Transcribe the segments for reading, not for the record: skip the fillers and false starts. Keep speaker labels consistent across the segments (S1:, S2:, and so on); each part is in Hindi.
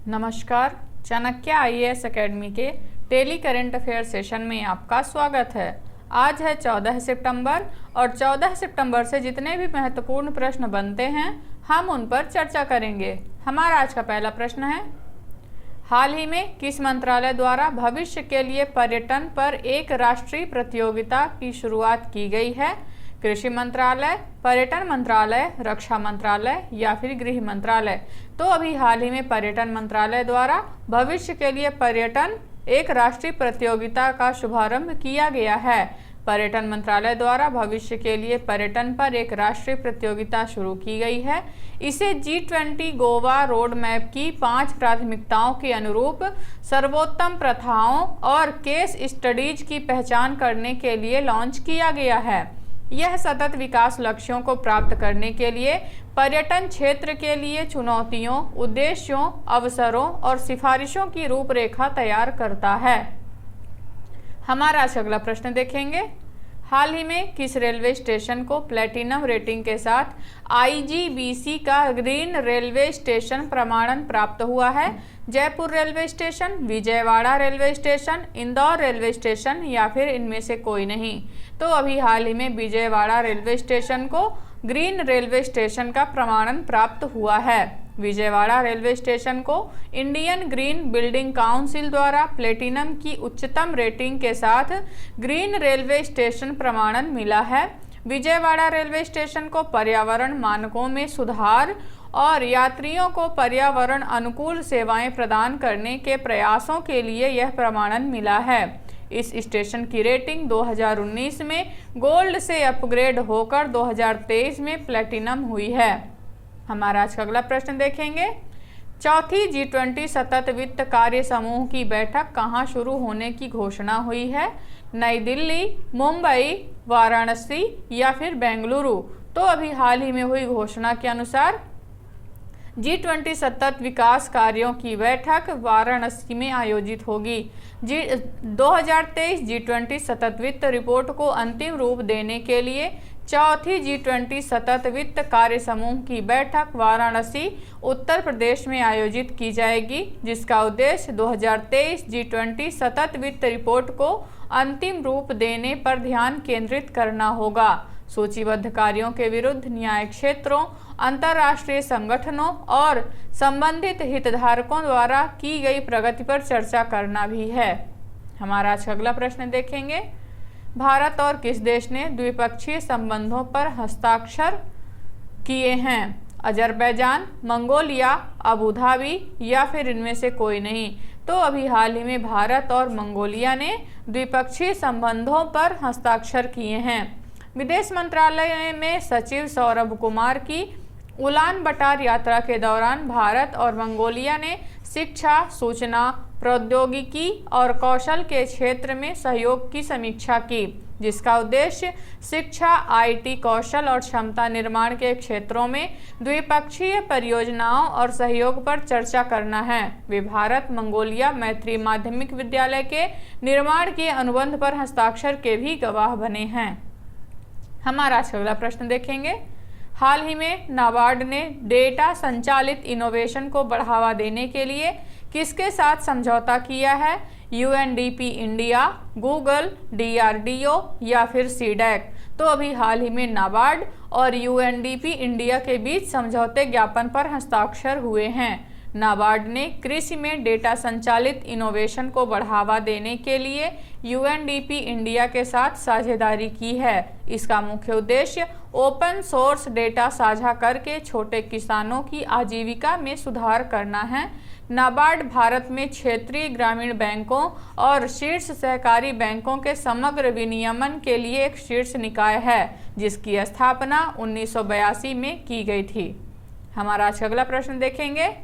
S1: नमस्कार, चाणक्य आईएएस एकेडमी के डेली करंट अफेयर सेशन में आपका स्वागत है। आज है 14 सितंबर और 14 सितंबर से जितने भी महत्वपूर्ण प्रश्न बनते हैं हम उन पर चर्चा करेंगे। हमारा आज का पहला प्रश्न है, हाल ही में किस मंत्रालय द्वारा भविष्य के लिए पर्यटन पर एक राष्ट्रीय प्रतियोगिता की शुरुआत की गई है? कृषि मंत्रालय, पर्यटन मंत्रालय, रक्षा मंत्रालय या फिर गृह मंत्रालय? तो अभी हाल ही में पर्यटन मंत्रालय द्वारा भविष्य के लिए पर्यटन एक राष्ट्रीय प्रतियोगिता का शुभारंभ किया गया है। पर्यटन मंत्रालय द्वारा भविष्य के लिए पर्यटन पर एक राष्ट्रीय प्रतियोगिता शुरू की गई है। इसे G20 गोवा रोड मैप की 5 प्राथमिकताओं के अनुरूप सर्वोत्तम प्रथाओं और केस स्टडीज की पहचान करने के लिए लॉन्च किया गया है। यह सतत विकास लक्ष्यों को प्राप्त करने के लिए पर्यटन क्षेत्र के लिए चुनौतियों, उद्देश्यों, अवसरों और सिफारिशों की रूपरेखा तैयार करता है। हमारा अगला प्रश्न देखेंगे, हाल ही में किस रेलवे स्टेशन को प्लैटिनम रेटिंग के साथ IGBC का ग्रीन रेलवे स्टेशन प्रमाणन प्राप्त हुआ है? Jaipur railway station, Vijayawada railway station, Indore railway station या फिर इनमें से कोई नहीं? तो अभी हाल ही में विजयवाड़ा रेलवे स्टेशन को ग्रीन रेलवे स्टेशन का प्रमाणन प्राप्त हुआ है। विजयवाड़ा रेलवे स्टेशन को इंडियन ग्रीन बिल्डिंग काउंसिल द्वारा प्लेटिनम की उच्चतम रेटिंग के साथ ग्रीन रेलवे स्टेशन प्रमाणन मिला है। विजयवाड़ा रेलवे स्टेशन को पर्यावरण मानकों में सुधार और यात्रियों को पर्यावरण अनुकूल सेवाएं प्रदान करने के प्रयासों के लिए यह प्रमाणन मिला है। इस स्टेशन की रेटिंग 2019 में गोल्ड से अपग्रेड होकर 2023 में प्लेटिनम हुई है। हमारा आज का अगला प्रश्न देखेंगे, चौथी G20 सतत वित्त कार्य समूह की बैठक कहाँ शुरू होने की घोषणा हुई है? नई दिल्ली, मुंबई, वाराणसी या फिर बेंगलुरु? तो अभी हाल ही में हुई घोषणा के अनुसार G20 सतत विकास कार्यों की बैठक वाराणसी में आयोजित होगी। 2023 G20 सतत वित्त रिपोर्ट को अंतिम रूप देने के लिए चौथी G20 सतत वित्त कार्य समूह की बैठक वाराणसी, उत्तर प्रदेश में आयोजित की जाएगी, जिसका उद्देश्य 2023 G20 सतत वित्त रिपोर्ट को अंतिम रूप देने पर ध्यान केंद्रित करना होगा। सूचीबद्ध कार्यों के विरुद्ध न्याय क्षेत्रों, अंतर्राष्ट्रीय संगठनों और संबंधित हितधारकों द्वारा की गई प्रगति पर चर्चा करना भी है। हमारा आज का अगला प्रश्न देखेंगे, भारत और किस देश ने द्विपक्षीय संबंधों पर हस्ताक्षर किए हैं? अजरबैजान, मंगोलिया, अबू धाबी या फिर इनमें से कोई नहीं? तो अभी हाल ही में भारत और मंगोलिया ने द्विपक्षीय संबंधों पर हस्ताक्षर किए हैं। विदेश मंत्रालय में सचिव सौरभ कुमार की उलान बटार यात्रा के दौरान भारत और मंगोलिया ने शिक्षा, सूचना प्रौद्योगिकी और कौशल के क्षेत्र में सहयोग की समीक्षा की, जिसका उद्देश्य शिक्षा, IT, कौशल और क्षमता निर्माण के क्षेत्रों में द्विपक्षीय परियोजनाओं और सहयोग पर चर्चा करना है। वे भारत मंगोलिया मैत्री माध्यमिक विद्यालय के निर्माण के अनुबंध पर हस्ताक्षर के भी गवाह बने हैं। हमारा अगला प्रश्न देखेंगे, हाल ही में नाबार्ड ने डेटा संचालित इनोवेशन को बढ़ावा देने के लिए किसके साथ समझौता किया है? UNDP इंडिया, गूगल, DRDO या फिर CDAC? तो अभी हाल ही में नाबार्ड और UNDP इंडिया के बीच समझौते ज्ञापन पर हस्ताक्षर हुए हैं। नाबार्ड ने कृषि में डेटा संचालित इनोवेशन को बढ़ावा देने के लिए UNDP इंडिया के साथ साझेदारी की है। इसका मुख्य उद्देश्य ओपन सोर्स डेटा साझा करके छोटे किसानों की आजीविका में सुधार करना है। नाबार्ड भारत में क्षेत्रीय ग्रामीण बैंकों और शीर्ष सहकारी बैंकों के समग्र विनियमन के लिए एक शीर्ष निकाय है, जिसकी स्थापना 1982 में की गई थी। हमारा आज अगला प्रश्न देखेंगे,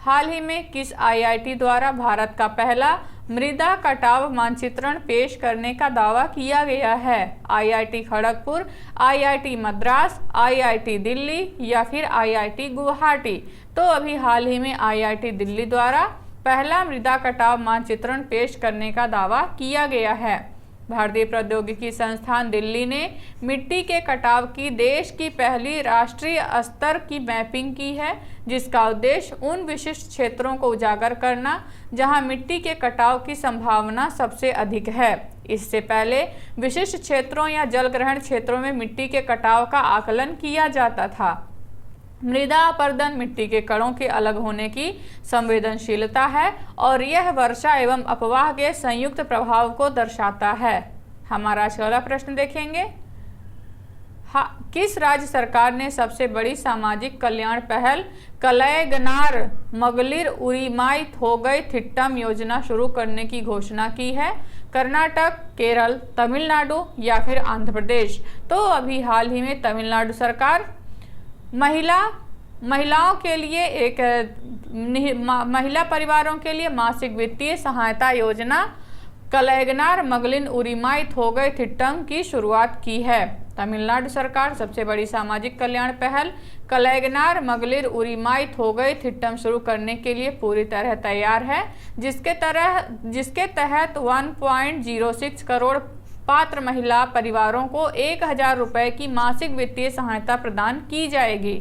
S1: हाल ही में किस IIT द्वारा भारत का पहला मृदा कटाव मानचित्रण पेश करने का दावा किया गया है? IIT Kharagpur, IIT Madras, IIT Delhi या फिर IIT गुवाहाटी? तो अभी हाल ही में IIT दिल्ली द्वारा पहला मृदा कटाव मानचित्रण पेश करने का दावा किया गया है। भारतीय प्रौद्योगिकी संस्थान दिल्ली ने मिट्टी के कटाव की देश की पहली राष्ट्रीय स्तर की मैपिंग की है, जिसका उद्देश्य उन विशिष्ट क्षेत्रों को उजागर करना जहां मिट्टी के कटाव की संभावना सबसे अधिक है। इससे पहले विशिष्ट क्षेत्रों या जलग्रहण क्षेत्रों में मिट्टी के कटाव का आकलन किया जाता था। मृदा अपरदन मिट्टी के कणों के अलग होने की संवेदनशीलता है और यह वर्षा एवं अपवाह के संयुक्त प्रभाव को दर्शाता है। हमारा अगला प्रश्न देखेंगे। किस राज्य सरकार ने सबसे बड़ी सामाजिक कल्याण पहल कलैगनार मगलिर उरिमाई थोगई थिट्टम योजना शुरू करने की घोषणा की है? कर्नाटक, केरल, तमिलनाडु या फिर आंध्र प्रदेश? तो अभी हाल ही में तमिलनाडु सरकार महिलाओं के लिए महिला परिवारों के लिए मासिक वित्तीय सहायता योजना कलैगनार मगलिन उरिमाई थोगई थिट्टम की शुरुआत की है। तमिलनाडु सरकार सबसे बड़ी सामाजिक कल्याण पहल कलैगनार मगलिर उरिमाई थोगई थिट्टम शुरू करने के लिए पूरी तरह तैयार है, जिसके तहत 1.06 करोड़ पात्र महिला परिवारों को 1000 रुपए की मासिक वित्तीय सहायता प्रदान की जाएगी।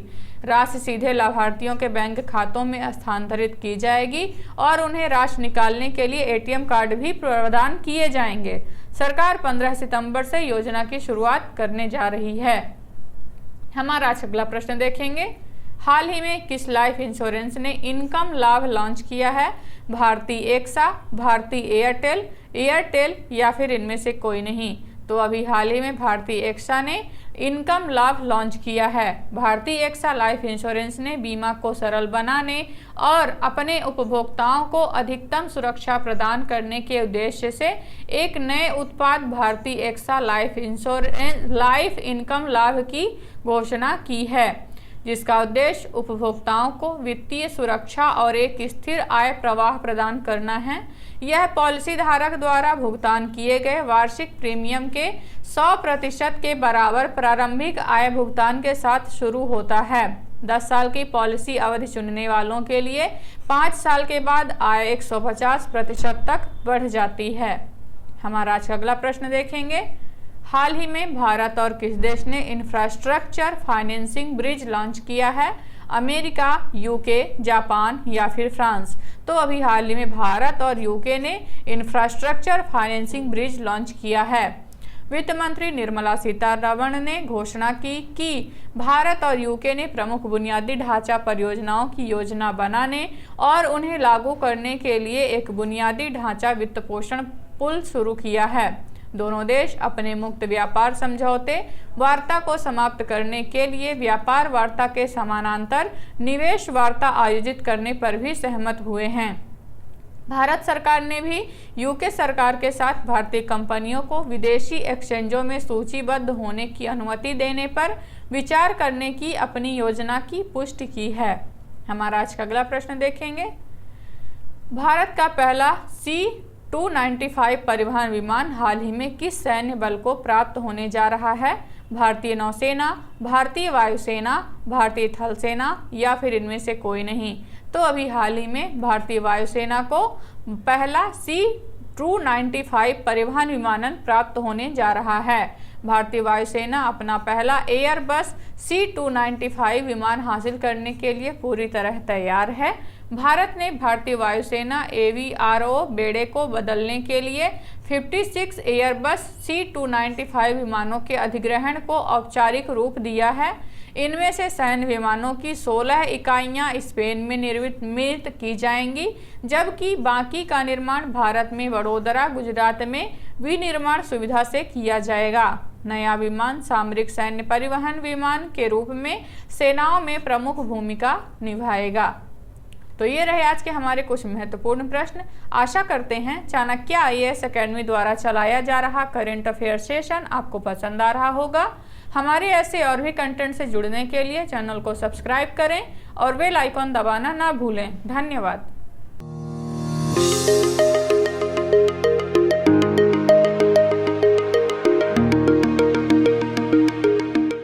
S1: राशि सीधे लाभार्थियों के बैंक खातों में हस्तांतरित की जाएगी और उन्हें राशि निकालने के लिए एटीएम कार्ड भी प्रदान किए जाएंगे। सरकार 15 सितंबर से योजना की शुरुआत करने जा रही है। हमारा अगला प्रश्न देखेंगे। हाल ही में किस लाइफ इंश्योरेंस ने इनकम लाभ लॉन्च किया है? भारतीय एक्सा, भारतीय एयरटेल या फिर इनमें से कोई नहीं? तो अभी हाल ही में भारतीय एक्सा ने इनकम लाभ लॉन्च किया है। भारतीय एक्सा लाइफ इंश्योरेंस ने बीमा को सरल बनाने और अपने उपभोक्ताओं को अधिकतम सुरक्षा प्रदान करने के उद्देश्य से एक नए उत्पाद भारतीय एक्सा लाइफ इनकम लाभ की घोषणा की है, जिसका उद्देश्य उपभोक्ताओं को वित्तीय सुरक्षा और एक स्थिर आय प्रवाह प्रदान करना है। यह पॉलिसी धारक द्वारा भुगतान किए गए वार्षिक प्रीमियम के 100% के बराबर प्रारंभिक आय भुगतान के साथ शुरू होता है। 10 साल की पॉलिसी अवधि चुनने वालों के लिए 5 साल के बाद आय 150% तक बढ़ जाती है। हमारा आज का अगला प्रश्न देखेंगे। हाल ही में भारत और किस देश ने इंफ्रास्ट्रक्चर फाइनेंसिंग ब्रिज लॉन्च किया है? अमेरिका, यूके, जापान या फिर फ्रांस? तो अभी हाल ही में भारत और यूके ने इंफ्रास्ट्रक्चर फाइनेंसिंग ब्रिज लॉन्च किया है। वित्त मंत्री निर्मला सीतारमण ने घोषणा की कि भारत और यूके ने प्रमुख बुनियादी ढांचा परियोजनाओं की योजना बनाने और उन्हें लागू करने के लिए एक बुनियादी ढांचा वित्त पोषण पुल शुरू किया है। दोनों देश अपने मुक्त व्यापार समझौते वार्ता को समाप्त करने के लिए व्यापार वार्ता के समानांतर निवेश वार्ता आयोजित करने पर भी सहमत हुए हैं। भारत सरकार ने भी यूके सरकार के साथ भारतीय कंपनियों को विदेशी एक्सचेंजों में सूचीबद्ध होने की अनुमति देने पर विचार करने की अपनी योजना की पुष्टि की है। हमारा आज का अगला प्रश्न देखेंगे। भारत का पहला C-295 परिवहन विमान हाल ही में किस सैन्य बल को प्राप्त होने जा रहा है? भारतीय नौसेना, भारतीय वायुसेना, भारतीय थल सेना या फिर इनमें से कोई नहीं? तो अभी हाल ही में भारतीय वायुसेना को पहला C-295 परिवहन विमानन प्राप्त होने जा रहा है। भारतीय वायुसेना अपना पहला एयरबस C-295 विमान हासिल करने के लिए पूरी तरह तैयार है। भारत ने भारतीय वायुसेना AVRO बेड़े को बदलने के लिए 56 एयरबस C-295 विमानों के अधिग्रहण को औपचारिक रूप दिया है। इनमें से सैन्य विमानों की 16 इकाइयां स्पेन में निर्मित की जाएंगी, जबकि बाकी का निर्माण भारत में वडोदरा, गुजरात में विनिर्माण सुविधा से किया जाएगा। नया विमान सामरिक सैन्य परिवहन विमान के रूप में सेनाओं में प्रमुख भूमिका निभाएगा। तो ये रहे आज के हमारे कुछ महत्वपूर्ण प्रश्न। आशा करते हैं चाणक्य IAS अकेडमी द्वारा चलाया जा रहा करंट अफेयर सेशन आपको पसंद आ रहा होगा। हमारे ऐसे और भी कंटेंट से जुड़ने के लिए चैनल को सब्सक्राइब करें और बेल आइकॉन दबाना ना भूलें। धन्यवाद।